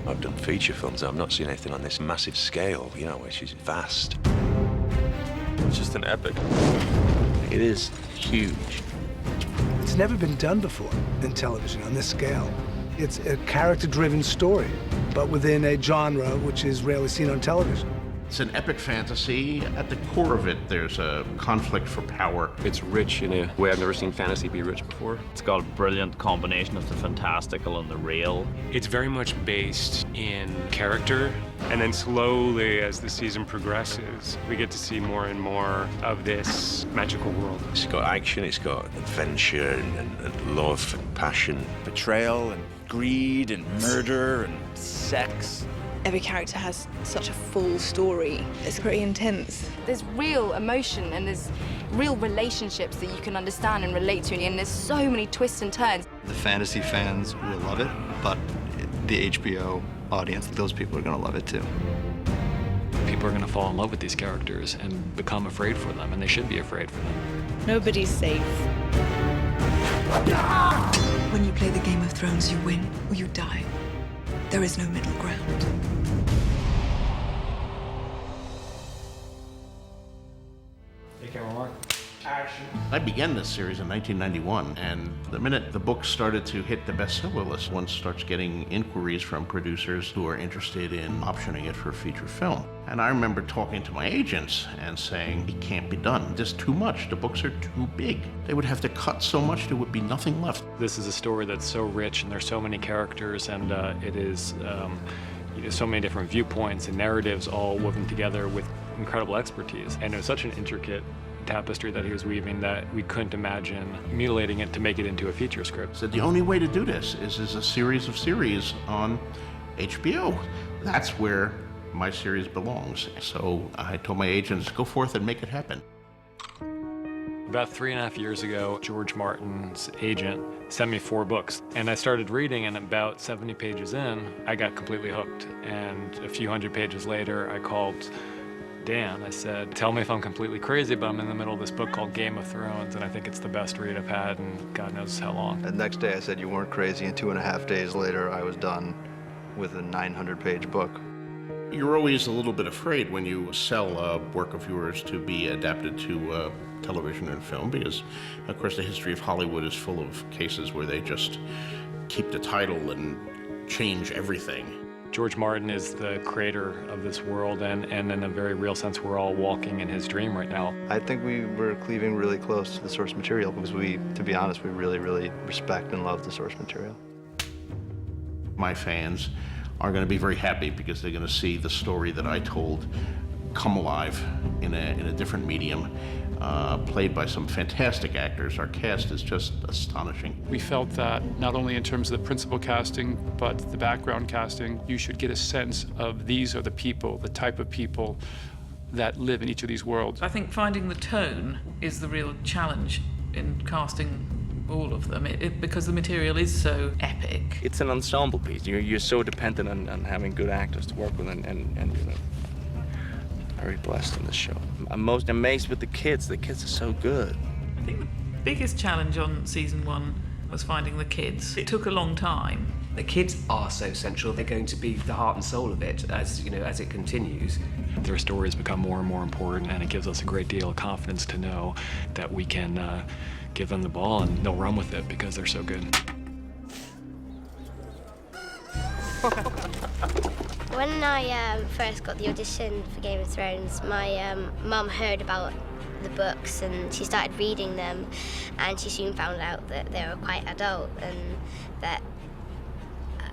I've done feature films. I've not seen anything on this massive scale, you know, which is vast. It's just an epic. It is huge. It's never been done before in television on this scale. It's a character-driven story, but within a genre which is rarely seen on television. It's an epic fantasy. At the core of it, there's a conflict for power. It's rich in a way I've never seen fantasy be rich before. It's got a brilliant combination of the fantastical and the real. It's very much based in character, and then slowly, as the season progresses, we get to see more and more of this magical world. It's got action, it's got adventure and love and passion. Betrayal and greed and murder and sex. Every character has such a full story. It's pretty intense. There's real emotion and there's real relationships that you can understand and relate to, and there's so many twists and turns. The fantasy fans will love it, but the HBO audience, those people are going to love it too. People are going to fall in love with these characters and become afraid for them, and they should be afraid for them. Nobody's safe. When you play the Game of Thrones, you win or you die. There is no middle ground. I began this series in 1991, and the minute the book started to hit the bestseller list, one starts getting inquiries from producers who are interested in optioning it for a feature film. And I remember talking to my agents and saying, it can't be done. There's too much. The books are too big. They would have to cut so much there would be nothing left. This is a story that's so rich, and there's so many characters, and it is so many different viewpoints and narratives all woven together with incredible expertise. And it was such an intricate tapestry that he was weaving that we couldn't imagine mutilating it to make it into a feature script. So the only way to do this is as a series of series on HBO. That's where my series belongs. So I told my agents, go forth and make it happen. About 3.5 years ago, George Martin's agent sent me 4 books, and I started reading, and about 70 pages in, I got completely hooked. And a few hundred pages later, I called Dan. I said, tell me if I'm completely crazy, but I'm in the middle of this book called Game of Thrones, and I think it's the best read I've had in God knows how long. The next day I said you weren't crazy, and 2.5 days later I was done with a 900-page book. You're always a little bit afraid when you sell a work of yours to be adapted to television and film, because, of course, the history of Hollywood is full of cases where they just keep the title and change everything. George Martin is the creator of this world, and in a very real sense, we're all walking in his dream right now. I think we were cleaving really close to the source material because to be honest, we really, really respect and love the source material. My fans are going to be very happy because they're going to see the story that I told come alive in a different medium, played by some fantastic actors. Our cast is just astonishing. We felt that not only in terms of the principal casting, but the background casting, you should get a sense of these are the people, the type of people that live in each of these worlds. I think finding the tone is the real challenge in casting all of them, because the material is so epic. It's an ensemble piece. You're so dependent on having good actors to work with, and you know, very blessed in this show. I'm most amazed with the kids. The kids are so good. I think the biggest challenge on season 1 was finding the kids. It took a long time. The kids are so central. They're going to be the heart and soul of it as it continues. Their stories become more and more important, and it gives us a great deal of confidence to know that we can give them the ball and they'll run with it because they're so good. When I first got the audition for Game of Thrones, my mum heard about the books and she started reading them, and she soon found out that they were quite adult and that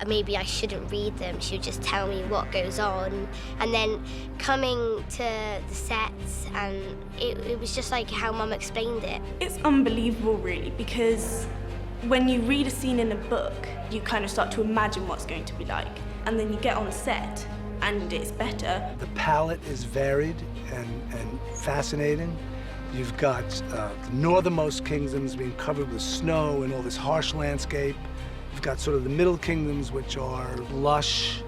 maybe I shouldn't read them. She would just tell me what goes on. And then coming to the sets, and it was just like how Mum explained it. It's unbelievable, really, because when you read a scene in a book, you kind of start to imagine what's going to be like. And then you get on set, and it's better. The palette is varied and fascinating. You've got the northernmost kingdoms being covered with snow and all this harsh landscape. You've got sort of the middle kingdoms, which are lush,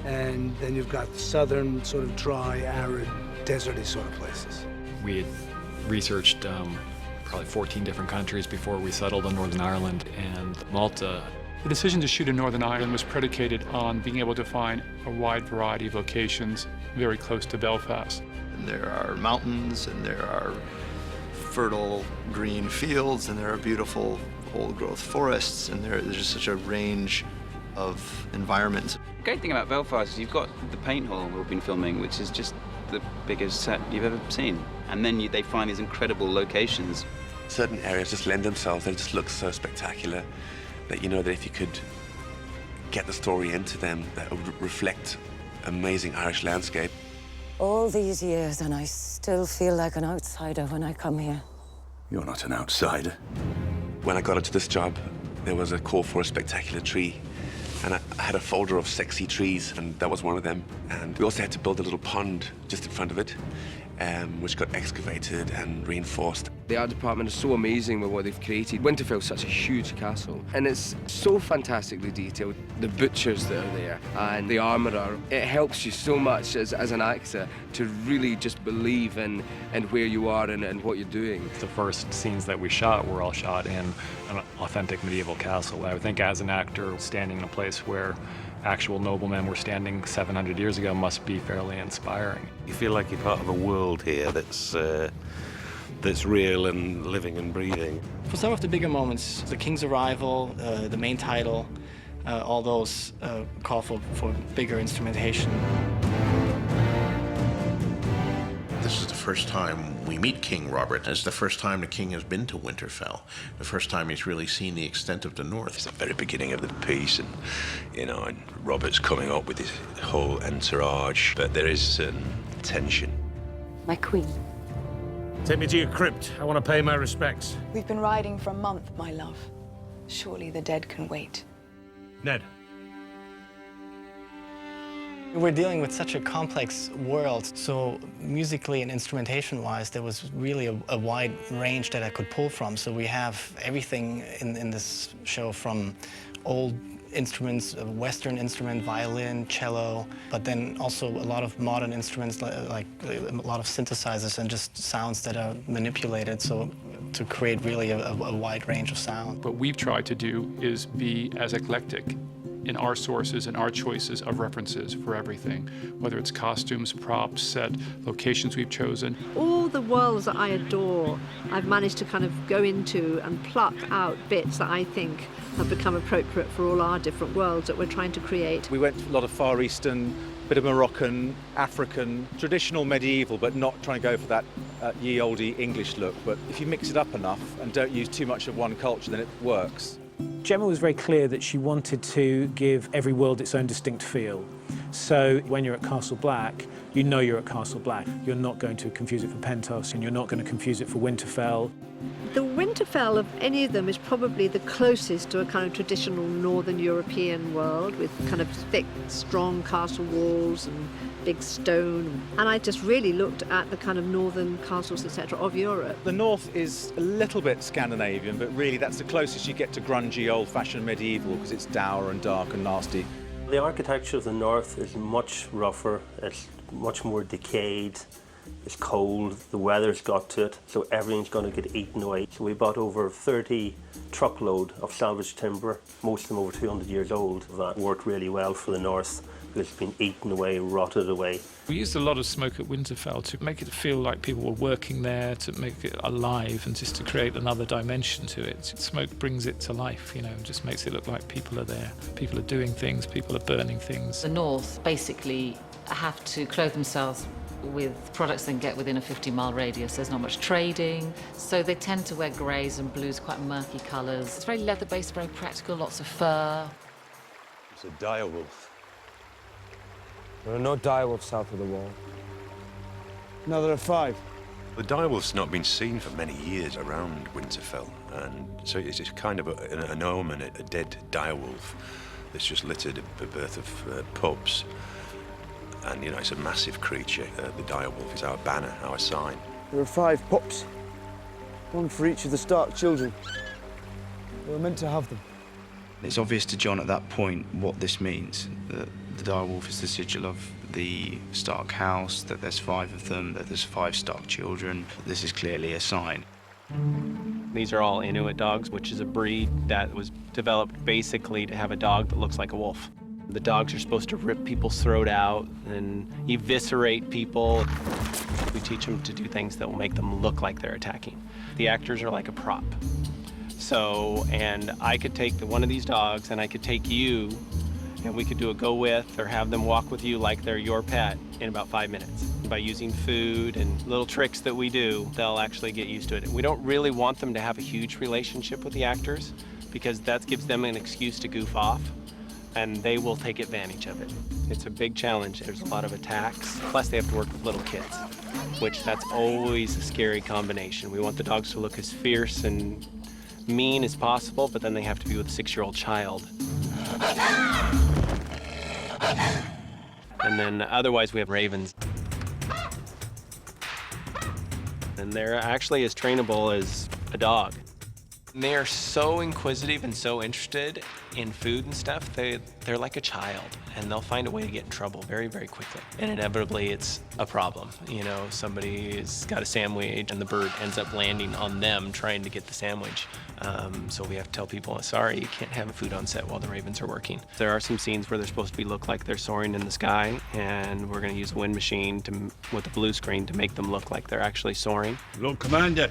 and then you've got the southern, sort of dry, arid, deserty sort of places. We had researched probably 14 different countries before we settled on Northern Ireland, and Malta The decision to shoot in Northern Ireland was predicated on being able to find a wide variety of locations very close to Belfast. And there are mountains, and there are fertile green fields, and there are beautiful old-growth forests, and there's just such a range of environments. The great thing about Belfast is you've got the paint hall we've been filming, which is just the biggest set you've ever seen. And then they find these incredible locations. Certain areas just lend themselves, they just look so spectacular that you know that if you could get the story into them, that would reflect amazing Irish landscape. All these years and I still feel like an outsider when I come here. You're not an outsider. When I got into this job, there was a call for a spectacular tree. And I had a folder of sexy trees, and that was one of them. And we also had to build a little pond just in front of it, which got excavated and reinforced. The art department is so amazing with what they've created. Winterfell's such a huge castle, and it's so fantastically detailed. The butchers that are there and the armourer, it helps you so much as an actor to really just believe in where you are and what you're doing. The first scenes that we shot were all shot in an authentic medieval castle. I would think as an actor standing in a place where actual noblemen were standing 700 years ago must be fairly inspiring. You feel like you're part of a world here that's real and living and breathing. For some of the bigger moments, the King's arrival, the main title, all those call for bigger instrumentation. This is the first time we meet King Robert. It's the first time the king has been to Winterfell. The first time he's really seen the extent of the north. It's the very beginning of the piece, and and Robert's coming up with his whole entourage, but there is certain tension. My queen. Take me to your crypt. I want to pay my respects. We've been riding for a month, my love. Surely the dead can wait. Ned. We're dealing with such a complex world, so musically and instrumentation-wise, there was really a wide range that I could pull from. So we have everything in this show, from old instruments, Western instrument, violin, cello, but then also a lot of modern instruments, like a lot of synthesizers and just sounds that are manipulated, so to create really a wide range of sound. What we've tried to do is be as eclectic in our sources and our choices of references for everything, whether it's costumes, props, set, locations we've chosen. All the worlds that I adore, I've managed to kind of go into and pluck out bits that I think have become appropriate for all our different worlds that we're trying to create. We went a lot of Far Eastern, bit of Moroccan, African, traditional medieval, but not trying to go for that ye olde English look. But if you mix it up enough and don't use too much of one culture, then it works. Gemma was very clear that she wanted to give every world its own distinct feel. So when you're at Castle Black, you know you're at Castle Black. You're not going to confuse it for Pentos, and you're not going to confuse it for Winterfell. The Winterfell of any of them is probably the closest to a kind of traditional Northern European world, with kind of thick, strong castle walls and big stone. And I just really looked at the kind of northern castles, etc., of Europe. The north is a little bit Scandinavian, but really that's the closest you get to grungy, old-fashioned medieval, because it's dour and dark and nasty. The architecture of the north is much rougher, it's much more decayed, it's cold, the weather's got to it, so everything's going to get eaten away. So we bought over 30 truckload of salvage timber, most of them over 200 years old. That worked really well for the north, because it's been eaten away, rotted away. We used a lot of smoke at Winterfell to make it feel like people were working there, to make it alive and just to create another dimension to it. Smoke brings it to life, and just makes it look like people are there. People are doing things, people are burning things. The North basically have to clothe themselves with products they can get within a 50-mile radius. There's not much trading, so they tend to wear greys and blues, quite murky colours. It's very leather-based, very practical, lots of fur. It's a dire wolf. There are no direwolves south of the wall. No, there are 5. The direwolf's not been seen for many years around Winterfell, and so it's kind of an omen, a dead direwolf that's just littered the birth of pups. And, it's a massive creature. The direwolf is our banner, our sign. There are 5 pups, one for each of the Stark children. We were meant to have them. It's obvious to John at that point what this means. That the direwolf is the sigil of the Stark house, that there's 5 of them, that there's 5 Stark children. This is clearly a sign. These are all Inuit dogs, which is a breed that was developed basically to have a dog that looks like a wolf. The dogs are supposed to rip people's throat out and eviscerate people. We teach them to do things that will make them look like they're attacking. The actors are like a prop. So, and I could take one of these dogs and I could take you and we could do a go with or have them walk with you like they're your pet in about 5 minutes. By using food and little tricks that we do, they'll actually get used to it. We don't really want them to have a huge relationship with the actors because that gives them an excuse to goof off and they will take advantage of it. It's a big challenge. There's a lot of attacks. Plus they have to work with little kids, which that's always a scary combination. We want the dogs to look as fierce and mean as possible, but then they have to be with a 6-year-old child. And then otherwise we have ravens. And they're actually as trainable as a dog. And they are so inquisitive and so interested in food and stuff, they're like a child, and they'll find a way to get in trouble very, very quickly. And inevitably it's a problem. You know, somebody's got a sandwich and the bird ends up landing on them trying to get the sandwich. So we have to tell people, sorry, you can't have food on set while the ravens are working. There are some scenes where they're supposed to look like they're soaring in the sky, and we're gonna use a wind machine with a blue screen to make them look like they're actually soaring. Lord Commander,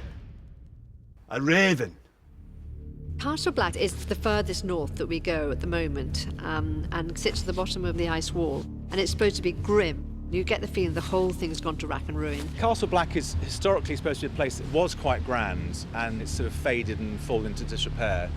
a raven. Castle Black is the furthest north that we go at the moment, and sits at the bottom of the ice wall. And it's supposed to be grim. You get the feeling the whole thing's gone to rack and ruin. Castle Black is historically supposed to be a place that was quite grand, and it's sort of faded and fallen into disrepair.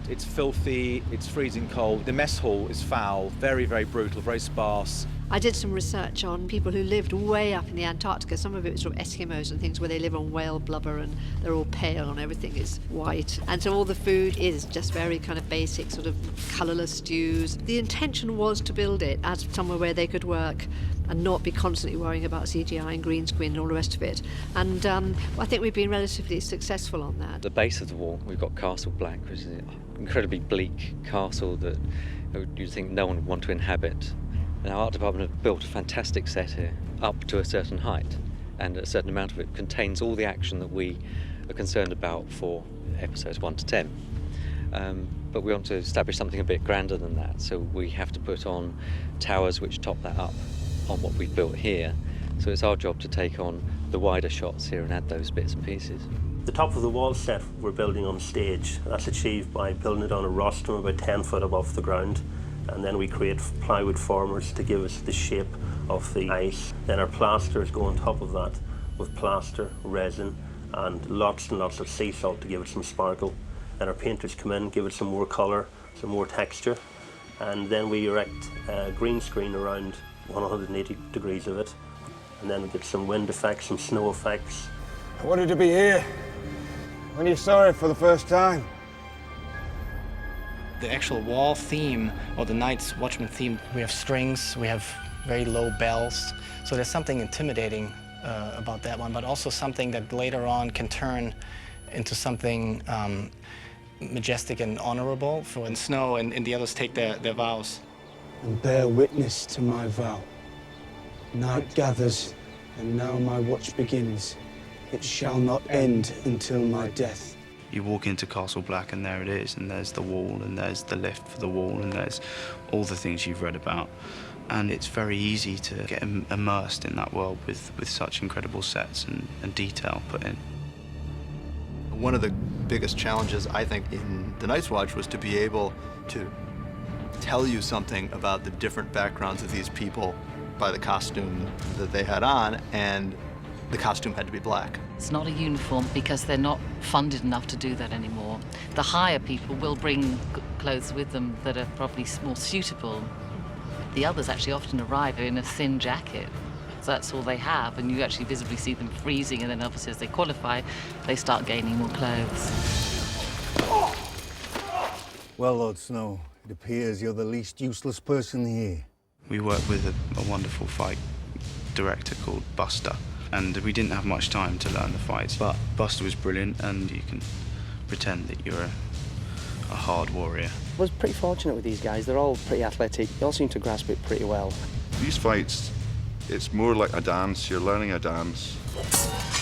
It's filthy, it's freezing cold. The mess hall is foul, very, very brutal, very sparse. I did some research on people who lived way up in the Antarctica. Some of it was sort of Eskimos and things where they live on whale blubber and they're all pale and everything is white. And so all the food is just very kind of basic, sort of colourless stews. The intention was to build it as somewhere where they could work and not be constantly worrying about CGI and green screen and all the rest of it. And I think we've been relatively successful on that. At the base of the wall, we've got Castle Black, which is an incredibly bleak castle that you'd think no one would want to inhabit. And our art department have built a fantastic set here, up to a certain height, and a certain amount of it contains all the action that we are concerned about for episodes 1 to 10. But we want to establish something a bit grander than that, so we have to put on towers which top that up on what we've built here. So it's our job to take on the wider shots here and add those bits and pieces. The top of the wall set we're building on stage. That's achieved by building it on a rostrum about 10 foot above the ground. And then we create plywood formers to give us the shape of the ice. Then our plasters go on top of that with plaster, resin, and lots of sea salt to give it some sparkle. Then our painters come in, give it some more colour, some more texture, and then we erect a green screen around 180 degrees of it. And then we get some wind effects, some snow effects. I wanted to be here when you saw it for the first time. The actual wall theme, or the Night's Watchman theme, we have strings, we have very low bells. So there's something intimidating about that one, but also something that later on can turn into something majestic and honorable for when Snow and the others take their vows. And bear witness to my vow. Night gathers, and now my watch begins. It shall not end until my death. You walk into Castle Black and there it is, and there's the wall, and there's the lift for the wall, and there's all the things you've read about. And it's very easy to get immersed in that world with such incredible sets and detail put in. One of the biggest challenges, I think, in The Night's Watch was to be able to tell you something about the different backgrounds of these people by the costume that they had on, and the costume had to be black. It's not a uniform because they're not funded enough to do that anymore. The higher people will bring clothes with them that are probably more suitable. The others actually often arrive in a thin jacket. So that's all they have, and you actually visibly see them freezing, and then obviously as they qualify, they start gaining more clothes. Well, Lord Snow, it appears you're the least useless person here. We work with a wonderful fight director called Buster, and we didn't have much time to learn the fights, but Buster was brilliant, and you can pretend that you're a hard warrior. I was pretty fortunate with these guys. They're all pretty athletic. They all seem to grasp it pretty well. These fights, it's more like a dance. You're learning a dance.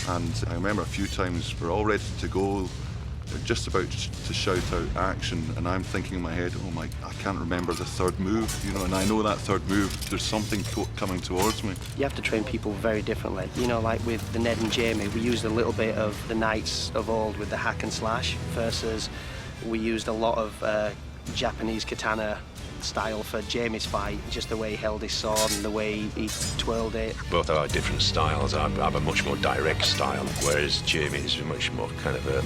And I remember a few times we're all ready to go, just about to shout out action, and I'm thinking in my head, oh my, I can't remember the third move, you know, and I know that third move, there's something coming towards me. You have to train people very differently. You know, like with the Ned and Jamie, we used a little bit of the knights of old with the hack and slash, versus we used a lot of Japanese katana style for Jamie's fight, just the way he held his sword and the way he twirled it. Both are different styles. I have a much more direct style, whereas Jamie is much more kind of,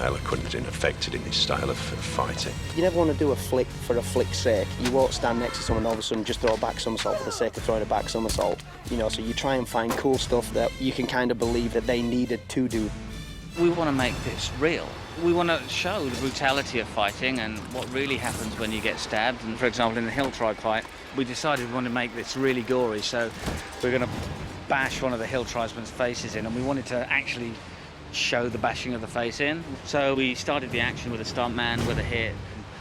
eloquent and affected in his style of fighting. You never want to do a flick for a flick's sake. You won't stand next to someone and all of a sudden just throw a back somersault for the sake of throwing a back somersault. You know, so you try and find cool stuff that you can kind of believe that they needed to do. We want to make this real. We want to show the brutality of fighting and what really happens when you get stabbed. And for example, in the Hill Tribe fight, we decided we wanted to make this really gory, so we're going to bash one of the Hill Tribesmen's faces in, and we wanted to actually show the bashing of the face in. So we started the action with a stuntman with a hit,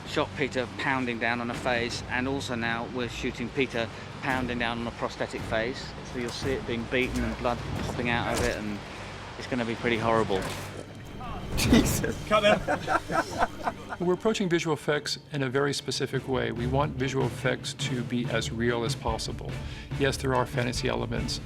shot Peter pounding down on a face, and also now we're shooting Peter pounding down on a prosthetic face. So you'll see it being beaten and blood popping out of it, and it's going to be pretty horrible. Jesus. Come in. We're approaching visual effects in a very specific way. We want visual effects to be as real as possible. Yes, there are fantasy elements,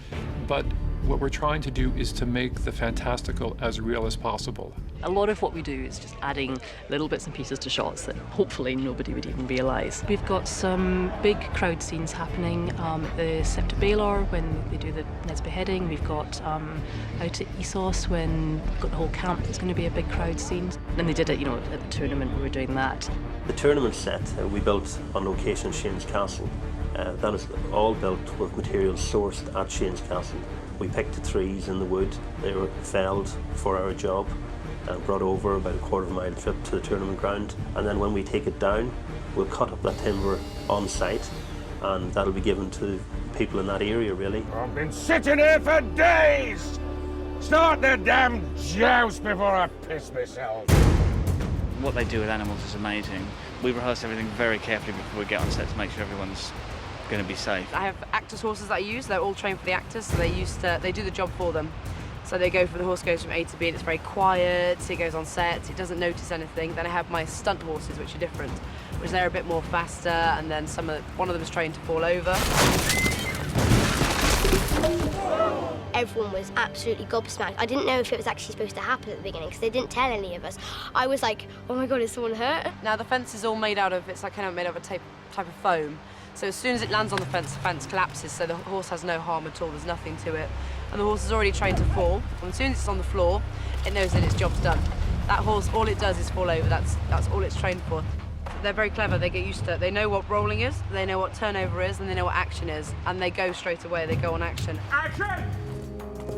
but what we're trying to do is to make the fantastical as real as possible. A lot of what we do is just adding little bits and pieces to shots that hopefully nobody would even realise. We've got some big crowd scenes happening at the Sept of Baelor when they do the Ned's beheading. We've got out at Essos when we've got the whole camp. There's going to be a big crowd scene. And they did it, at the tournament we were doing that. The tournament set we built on location in Shane's Castle. That is all built with materials sourced at Shane's Castle. We picked the trees in the wood. They were felled for our job and brought over about a quarter-mile trip to the tournament ground. And then when we take it down, we'll cut up that timber on site, and that'll be given to people in that area, really. I've been sitting here for days! Start the damn joust before I piss myself. What they do with animals is amazing. We rehearse everything very carefully before we get on set to make sure everyone's going to be safe. I have actors' horses that I use. They're all trained for the actors, so they do the job for them. So the horse goes from A to B, and it's very quiet, it goes on set, it doesn't notice anything. Then I have my stunt horses, which are different, which they're a bit more faster, and then one of them is trained to fall over. Everyone was absolutely gobsmacked. I didn't know if it was actually supposed to happen at the beginning, because they didn't tell any of us. I was like, oh my God, is someone hurt? Now the fence is all made out of, it's like kind of made of a type of foam. So as soon as it lands on the fence collapses, so the horse has no harm at all, there's nothing to it. And the horse is already trained to fall. And as soon as it's on the floor, it knows that its job's done. That horse, all it does is fall over. That's all it's trained for. They're very clever, they get used to it. They know what rolling is, they know what turnover is, and they know what action is. And they go straight away, they go on action. Action!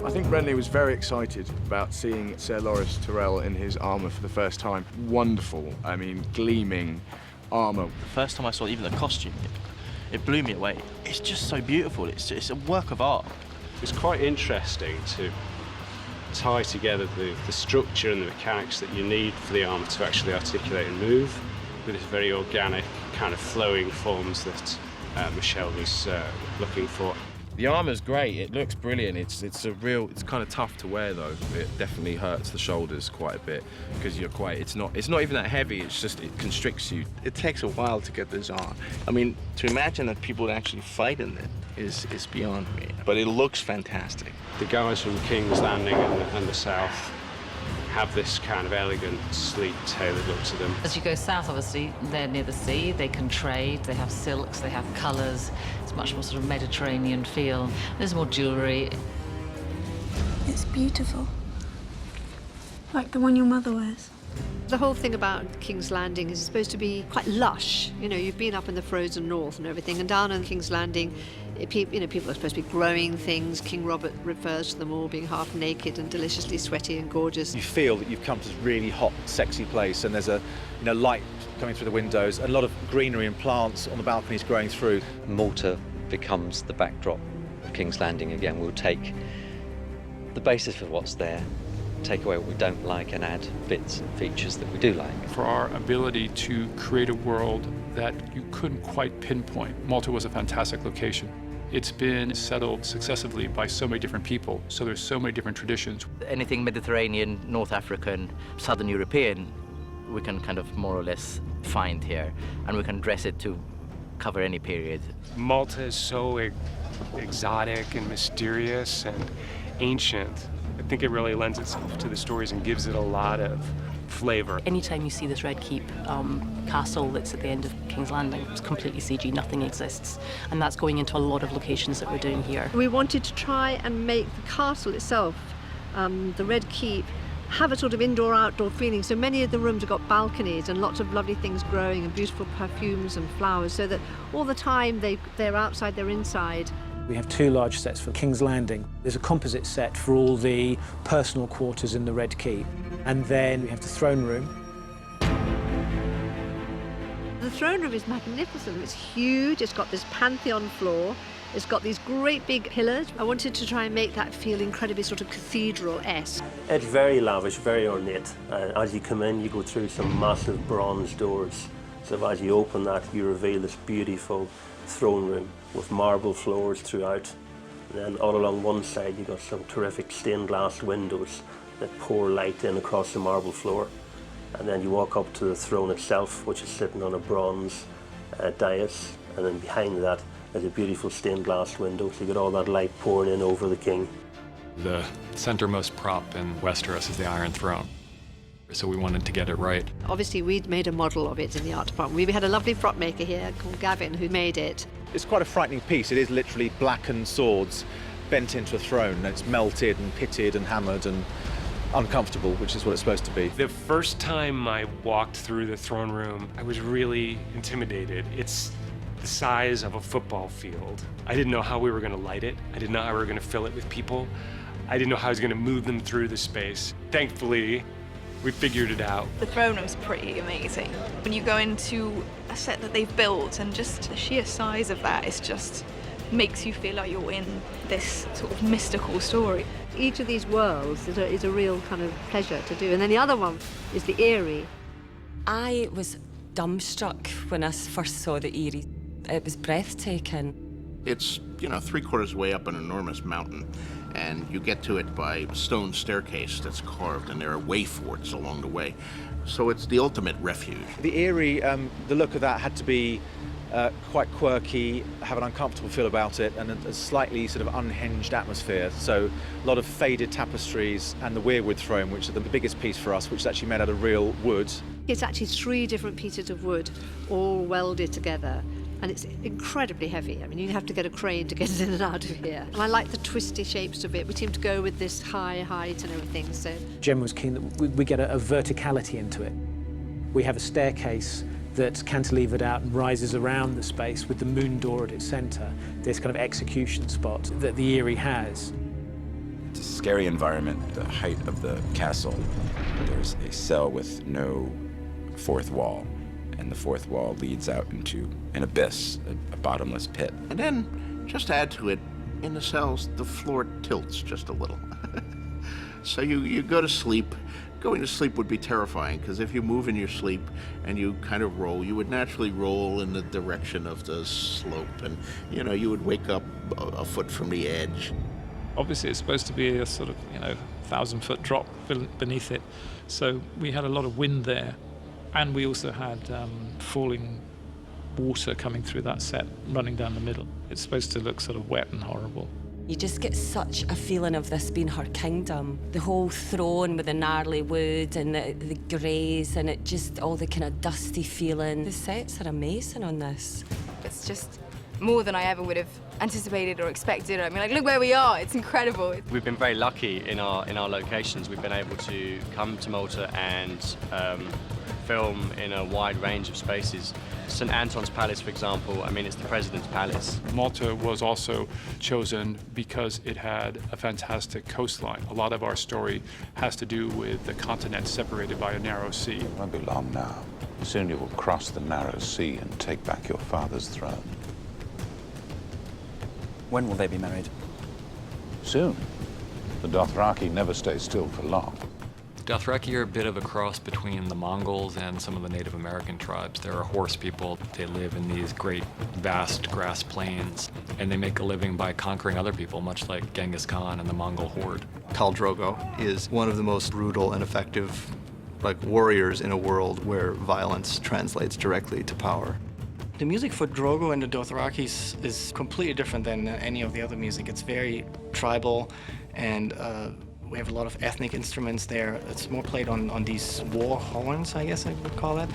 I think Renly was very excited about seeing Sir Loris Tyrrell in his armour for the first time. Wonderful, I mean, gleaming armour. The first time I saw even the costume, it blew me away. It's just so beautiful, it's a work of art. It's quite interesting to tie together the structure and the mechanics that you need for the armour to actually articulate and move with this very organic kind of flowing forms that Michelle was looking for. The armour's great, it looks brilliant. It's kind of tough to wear though. It definitely hurts the shoulders quite a bit because it's not even that heavy, it's just, it constricts you. It takes a while to get this on. I mean, to imagine that people would actually fight in it is beyond me, but it looks fantastic. The guys from King's Landing and the South have this kind of elegant, sleek, tailored look to them. As you go south, obviously, they're near the sea, they can trade, they have silks, they have colours. It's much more sort of Mediterranean feel. There's more jewellery. It's beautiful. Like the one your mother wears. The whole thing about King's Landing is supposed to be quite lush. You've been up in the frozen north and everything, and down in King's Landing, people are supposed to be growing things. King Robert refers to them all being half naked and deliciously sweaty and gorgeous. You feel that you've come to this really hot, sexy place, and there's a light coming through the windows, a lot of greenery and plants on the balconies growing through. Malta becomes the backdrop of King's Landing again. We'll take the basis for what's there, take away what we don't like, and add bits and features that we do like. For our ability to create a world that you couldn't quite pinpoint, Malta was a fantastic location. It's been settled successively by so many different people, so there's so many different traditions. Anything Mediterranean, North African, Southern European, we can kind of more or less find here, and we can dress it to cover any period. Malta is so exotic and mysterious and ancient. I think it really lends itself to the stories and gives it a lot of flavor. Anytime you see this Red Keep castle that's at the end of King's Landing, it's completely CG, nothing exists. And that's going into a lot of locations that we're doing here. We wanted to try and make the castle itself, the Red Keep, have a sort of indoor-outdoor feeling. So many of the rooms have got balconies and lots of lovely things growing and beautiful perfumes and flowers, so that all the time they're outside, they're inside. We have 2 large sets for King's Landing. There's a composite set for all the personal quarters in the Red Keep. And then we have the throne room. The throne room is magnificent. It's huge. It's got this Pantheon floor. It's got these great big pillars. I wanted to try and make that feel incredibly sort of cathedral-esque. It's very lavish, very ornate. As you come in, you go through some massive bronze doors. So as you open that, you reveal this beautiful throne room with marble floors throughout. And then all along one side, you've got some terrific stained glass windows that pour light in across the marble floor. And then you walk up to the throne itself, which is sitting on a bronze dais. And then behind that is a beautiful stained glass window, so you get all that light pouring in over the king. The centermost prop in Westeros is the Iron Throne, so we wanted to get it right. Obviously, we'd made a model of it in the art department. We had a lovely prop maker here called Gavin who made it. It's quite a frightening piece. It is literally blackened swords bent into a throne, and it's melted and pitted and hammered and uncomfortable, which is what it's supposed to be. The first time I walked through the throne room, I was really intimidated. It's the size of a football field. I didn't know how we were going to light it. I didn't know how we were going to fill it with people. I didn't know how I was going to move them through the space. Thankfully, we figured it out. The throne room's pretty amazing. When you go into a set that they've built, and just the sheer size of that, it's just makes you feel like you're in this sort of mystical story. Each of these worlds is a real kind of pleasure to do. And then the other one is the Eyrie. I was dumbstruck when I first saw the Eyrie. It was breathtaking. It's, 3/4 way up an enormous mountain, and you get to it by a stone staircase that's carved, and there are way-forts along the way. So it's the ultimate refuge. The Eyrie, the look of that had to be quite quirky, have an uncomfortable feel about it, and a slightly sort of unhinged atmosphere. So a lot of faded tapestries, and the weirwood throne, which is the biggest piece for us, which is actually made out of real wood. It's actually 3 different pieces of wood, all welded together. And it's incredibly heavy. I mean, you have to get a crane to get it in and out of here. And I like the twisty shapes of it. We seem to go with this high height and everything, so... Jem was keen that we get a verticality into it. We have a staircase that's cantilevered out and rises around the space with the moon door at its centre, this kind of execution spot that the Eyrie has. It's a scary environment, the height of the castle. There's a cell with no fourth wall, and the fourth wall leads out into an abyss, a bottomless pit. And then, just add to it, in the cells, the floor tilts just a little. So you go to sleep. Going to sleep would be terrifying, because if you move in your sleep and you kind of roll, you would naturally roll in the direction of the slope, and you would wake up a foot from the edge. Obviously, it's supposed to be a sort of 1,000-foot drop beneath it, so we had a lot of wind there, and we also had falling water coming through that set, running down the middle. It's supposed to look sort of wet and horrible. You just get such a feeling of this being her kingdom. The whole throne with the gnarly wood and the greys, and it just all the kind of dusty feeling. The sets are amazing on this. It's just more than I ever would have anticipated or expected. I mean, look where we are. It's incredible. We've been very lucky in our locations. We've been able to come to Malta and film in a wide range of spaces. St. Anton's Palace, for example, it's the President's Palace. Malta was also chosen because it had a fantastic coastline. A lot of our story has to do with the continent separated by a narrow sea. It won't be long now. Soon you will cross the narrow sea and take back your father's throne. When will they be married? Soon. The Dothraki never stay still for long. Dothraki are a bit of a cross between the Mongols and some of the Native American tribes. They're a horse people. They live in these great, vast grass plains, and they make a living by conquering other people, much like Genghis Khan and the Mongol horde. Khal Drogo is one of the most brutal and effective warriors in a world where violence translates directly to power. The music for Drogo and the Dothrakis is completely different than any of the other music. It's very tribal, and we have a lot of ethnic instruments there. It's more played on these war horns, I guess I would call it.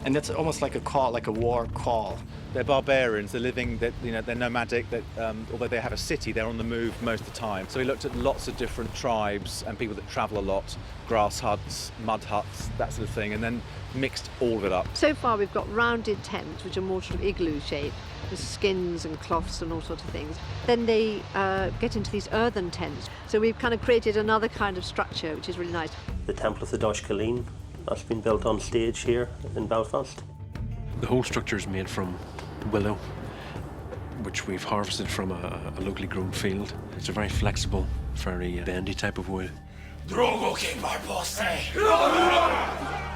And that's almost like a call, like a war call. They're barbarians. They're living. They're nomadic. Although they have a city, they're on the move most of the time. So we looked at lots of different tribes and people that travel a lot, grass huts, mud huts, that sort of thing, and then mixed all of it up. So far, we've got rounded tents, which are more sort of igloo shape, with skins and cloths and all sorts of things. Then they get into these earthen tents. So we've kind of created another kind of structure, which is really nice. The Temple of the Dosh Caleen, that's been built on stage here in Belfast. The whole structure is made from willow, which we've harvested from a locally grown field. It's a very flexible, very bendy type of wood. Drogo came by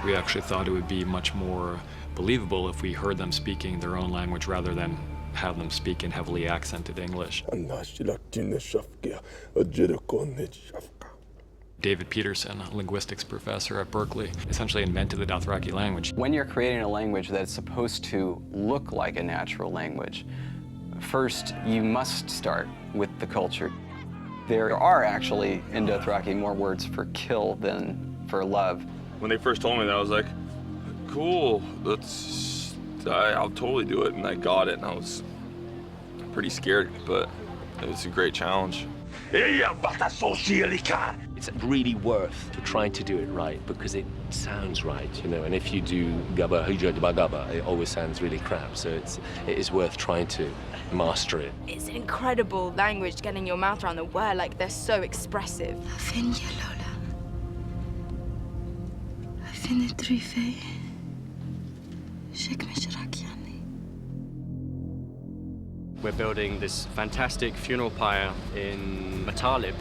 We actually thought it would be much more believable if we heard them speaking their own language rather than have them speak in heavily accented English. David Peterson, a linguistics professor at Berkeley, essentially invented the Dothraki language. When you're creating a language that's supposed to look like a natural language, first you must start with the culture. There are actually in Dothraki more words for kill than for love. When they first told me that, I was like, cool, I'll totally do it, and I got it, and I was pretty scared, but it was a great challenge. It's really worth trying to do it right because it sounds right, and if you do gabba hujra gabba, it always sounds really crap, so it is worth trying to master it. It's an incredible language, getting your mouth around the word, they're so expressive. We're building this fantastic funeral pyre in Matalib,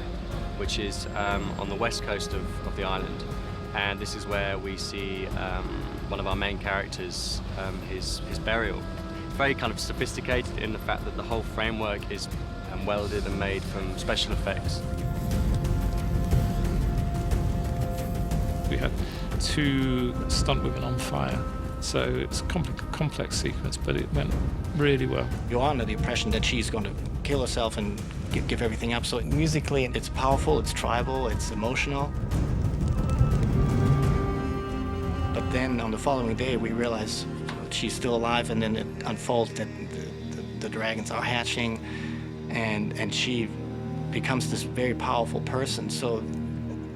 which is on the west coast of the island. And this is where we see one of our main characters, his burial. Very kind of sophisticated in the fact that the whole framework is welded and made from special effects. We had 2 stunt women on fire. So it's a complex sequence, but it went really well. You're under the impression that she's going to kill herself and give everything up. So musically, it's powerful, it's tribal, it's emotional. But then on the following day, we realize she's still alive, and then it unfolds that the dragons are hatching, and she becomes this very powerful person. So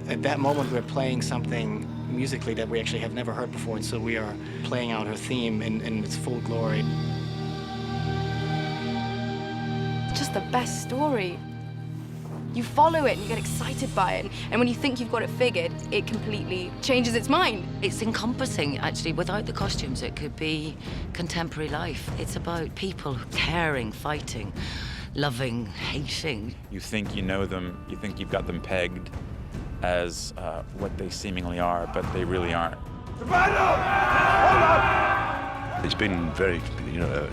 at that moment, we're playing something musically that we actually have never heard before, and so we are playing out her theme in its full glory. It's just the best story. You follow it and you get excited by it, and when you think you've got it figured, it completely changes its mind. It's encompassing, actually. Without the costumes, it could be contemporary life. It's about people caring, fighting, loving, hating. You think you know them, you think you've got them pegged as what they seemingly are, but they really aren't. It's been very,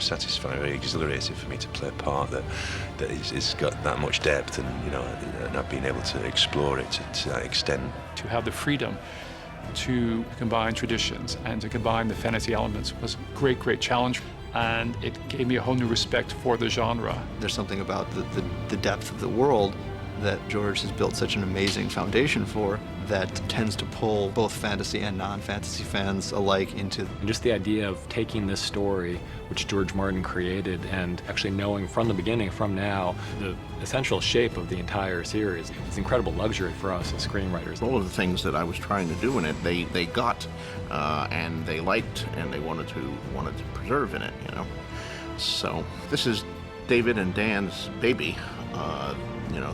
satisfying, very exhilarating for me to play a part that is got that much depth, and and I've been able to explore it to that extent. To have the freedom to combine traditions and to combine the fantasy elements was a great challenge, and it gave me a whole new respect for the genre. There's something about the depth of the world that George has built such an amazing foundation for that tends to pull both fantasy and non-fantasy fans alike into. And just the idea of taking this story, which George Martin created, and actually knowing from the beginning, from now, the essential shape of the entire series is incredible luxury for us as screenwriters. All of the things that I was trying to do in it, they got, and they liked, and they wanted to preserve in it, So this is David and Dan's baby.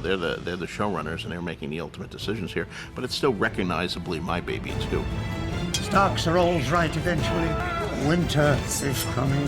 They're the showrunners, and they're making the ultimate decisions here, but it's still recognizably my baby too. Starks are all right eventually. Winter is coming.